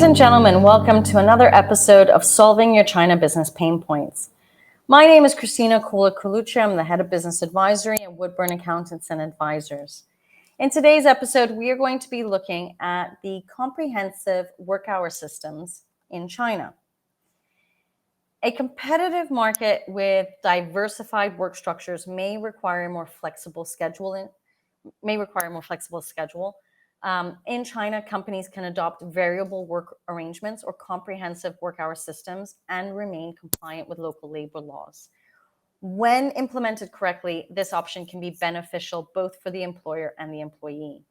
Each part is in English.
and gentlemen, welcome to another episode of Solving Your China Business Pain Points. My name is Christina Kula-Colucci. I'm the head of business advisory at Woodburn Accountants and Advisors. In today's episode, we are going to be looking at the comprehensive work hour systems in China. A competitive market with diversified work structures may require a more flexible schedule. In China, companies can adopt variable work arrangements or comprehensive work hour systems and remain compliant with local labor laws. When implemented correctly, this option can be beneficial both for the employer and the employee.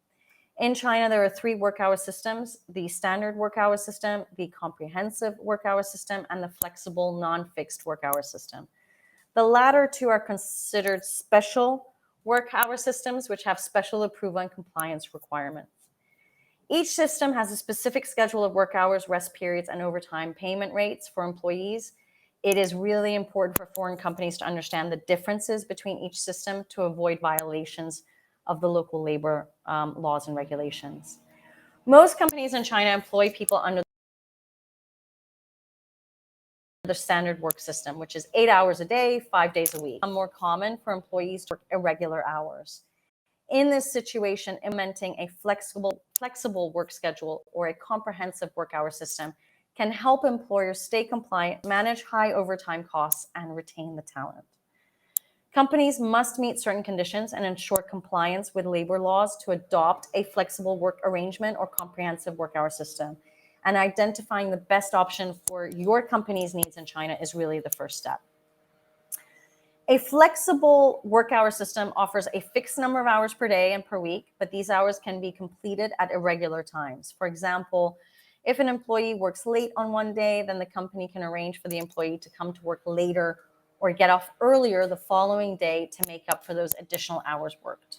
In China, there are 3 work hour systems: the standard work hour system, the comprehensive work hour system, and the flexible non-fixed work hour system. The latter 2 are considered special work hour systems, which have special approval and compliance requirements. Each system has a specific schedule of work hours, rest periods, and overtime payment rates for employees. It is really important for foreign companies to understand the differences between each system to avoid violations of the local labor laws and regulations. Most companies in China employ people under the standard work system, which is 8 hours a day, 5 days a week. It's more common for employees to work irregular hours. In this situation, implementing a flexible work schedule or a comprehensive work hour system can help employers stay compliant, manage high overtime costs, and retain the talent. Companies must meet certain conditions and ensure compliance with labor laws to adopt a flexible work arrangement or comprehensive work hour system. And identifying the best option for your company's needs in China is really the first step. A flexible work hour system offers a fixed number of hours per day and per week, but these hours can be completed at irregular times. For example, if an employee works late on one day, then the company can arrange for the employee to come to work later or get off earlier the following day to make up for those additional hours worked.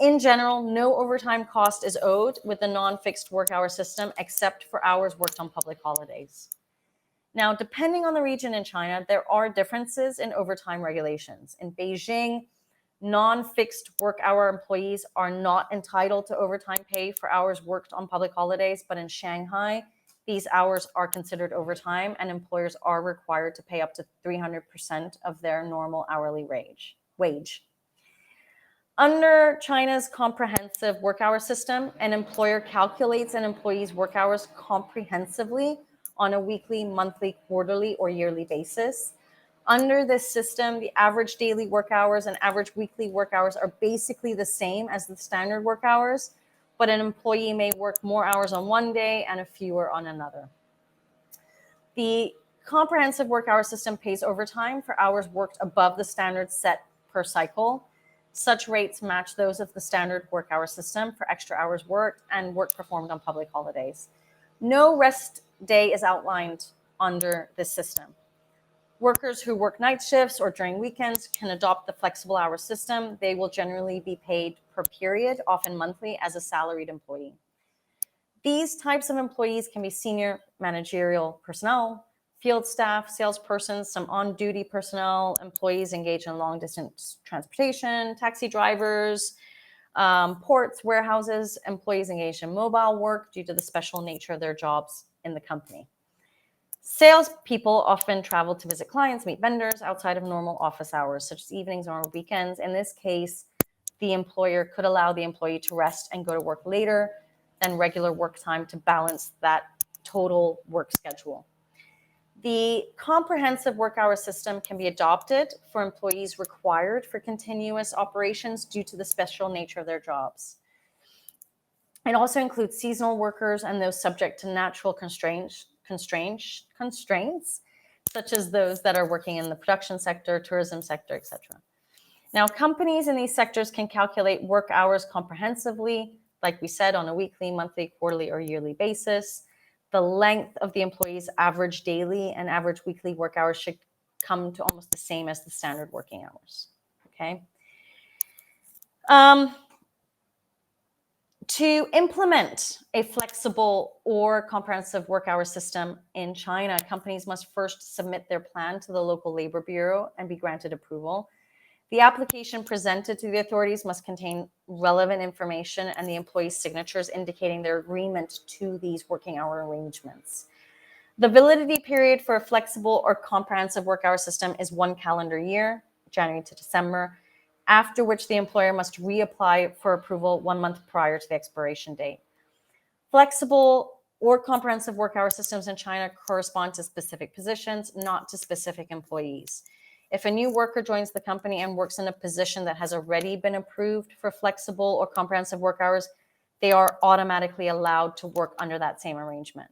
In general, no overtime cost is owed with the non-fixed work hour system except for hours worked on public holidays. Now, depending on the region in China, there are differences in overtime regulations. In Beijing, non-fixed work hour employees are not entitled to overtime pay for hours worked on public holidays, but in Shanghai, these hours are considered overtime and employers are required to pay up to 300% of their normal hourly wage. Under China's comprehensive work hour system, an employer calculates an employee's work hours comprehensively on a weekly, monthly, quarterly, or yearly basis. Under this system, the average daily work hours and average weekly work hours are basically the same as the standard work hours, but an employee may work more hours on one day and fewer on another. The comprehensive work hour system pays overtime for hours worked above the standard set per cycle. Such rates match those of the standard work hour system for extra hours worked and work performed on public holidays. No rest day is outlined under this system. Workers who work night shifts or during weekends can adopt the flexible hour system. They will generally be paid per period, often monthly, as a salaried employee. These types of employees can be senior managerial personnel, field staff, salespersons, some on-duty personnel, employees engaged in long-distance transportation, taxi drivers, ports, warehouses, employees engaged in mobile work due to the special nature of their jobs in the company. Salespeople often travel to visit clients, meet vendors outside of normal office hours, such as evenings or weekends. In this case, the employer could allow the employee to rest and go to work later than regular work time to balance that total work schedule. The comprehensive work hour system can be adopted for employees required for continuous operations due to the special nature of their jobs. It also includes seasonal workers and those subject to natural constraints, such as those that are working in the production sector, tourism sector, etc. Now, companies in these sectors can calculate work hours comprehensively, like we said, on a weekly, monthly, quarterly, or yearly basis. The length of the employee's average daily and average weekly work hours should come to almost the same as the standard working hours, okay? To implement a flexible or comprehensive work hour system in China, companies must first submit their plan to the local labor bureau and be granted approval. The application presented to the authorities must contain relevant information and the employee's signatures indicating their agreement to these working hour arrangements. The validity period for a flexible or comprehensive work hour system is 1 calendar year, January to December, after which the employer must reapply for approval 1 month prior to the expiration date. Flexible or comprehensive work hour systems in China correspond to specific positions, not to specific employees. If a new worker joins the company and works in a position that has already been approved for flexible or comprehensive work hours, they are automatically allowed to work under that same arrangement.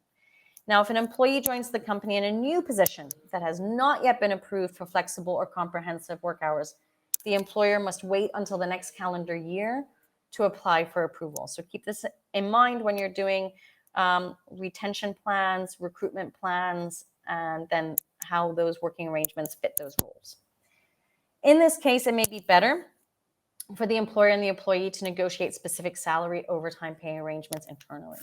Now, if an employee joins the company in a new position that has not yet been approved for flexible or comprehensive work hours, the employer must wait until the next calendar year to apply for approval. So keep this in mind when you're doing retention plans, recruitment plans, and then how those working arrangements fit those roles. In this case, it may be better for the employer and the employee to negotiate specific salary overtime pay arrangements internally.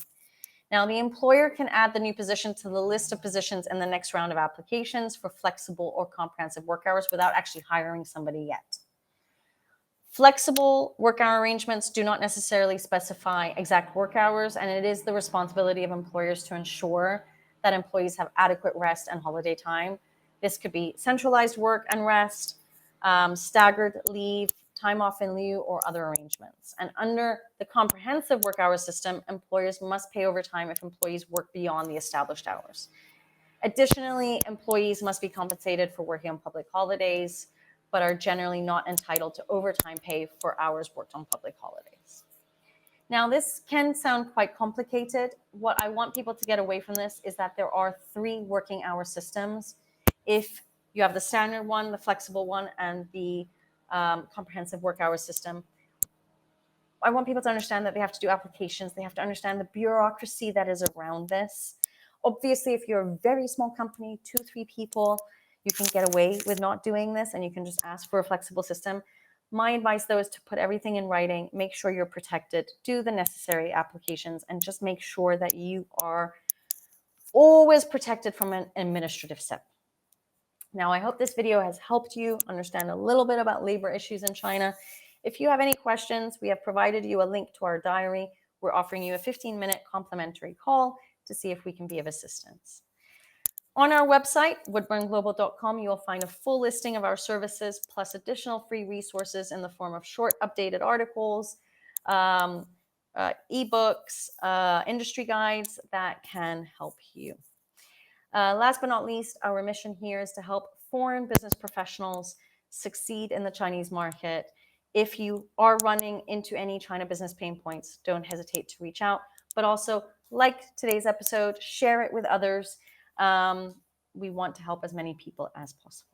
Now, the employer can add the new position to the list of positions in the next round of applications for flexible or comprehensive work hours without actually hiring somebody yet. Flexible work hour arrangements do not necessarily specify exact work hours, and it is the responsibility of employers to ensure that employees have adequate rest and holiday time. This could be centralized work and rest, staggered leave, time off in lieu, or other arrangements. And under the comprehensive work hour system, employers must pay overtime if employees work beyond the established hours. Additionally, employees must be compensated for working on public holidays, but are generally not entitled to overtime pay for hours worked on public holidays. Now, this can sound quite complicated. What I want people to get away from this is that there are 3 working hour systems. If you have the standard one, the flexible one, and the comprehensive work hour system, I want people to understand that they have to do applications. They have to understand the bureaucracy that is around this. Obviously, if you're a very small company, 2, 3 people, you can get away with not doing this and you can just ask for a flexible system. My advice, though, is to put everything in writing, make sure you're protected, do the necessary applications, and just make sure that you are always protected from an administrative step. Now, I hope this video has helped you understand a little bit about labor issues in China. If you have any questions, we have provided you a link to our diary. We're offering you a 15-minute complimentary call to see if we can be of assistance. On our website, woodburnglobal.com, you will find a full listing of our services, plus additional free resources in the form of short updated articles, ebooks, industry guides that can help you. Last but not least, our mission here is to help foreign business professionals succeed in the Chinese market. If you are running into any China business pain points, don't hesitate to reach out, but also like today's episode, share it with others. We want to help as many people as possible.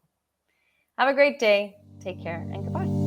Have a great day. Take care and goodbye.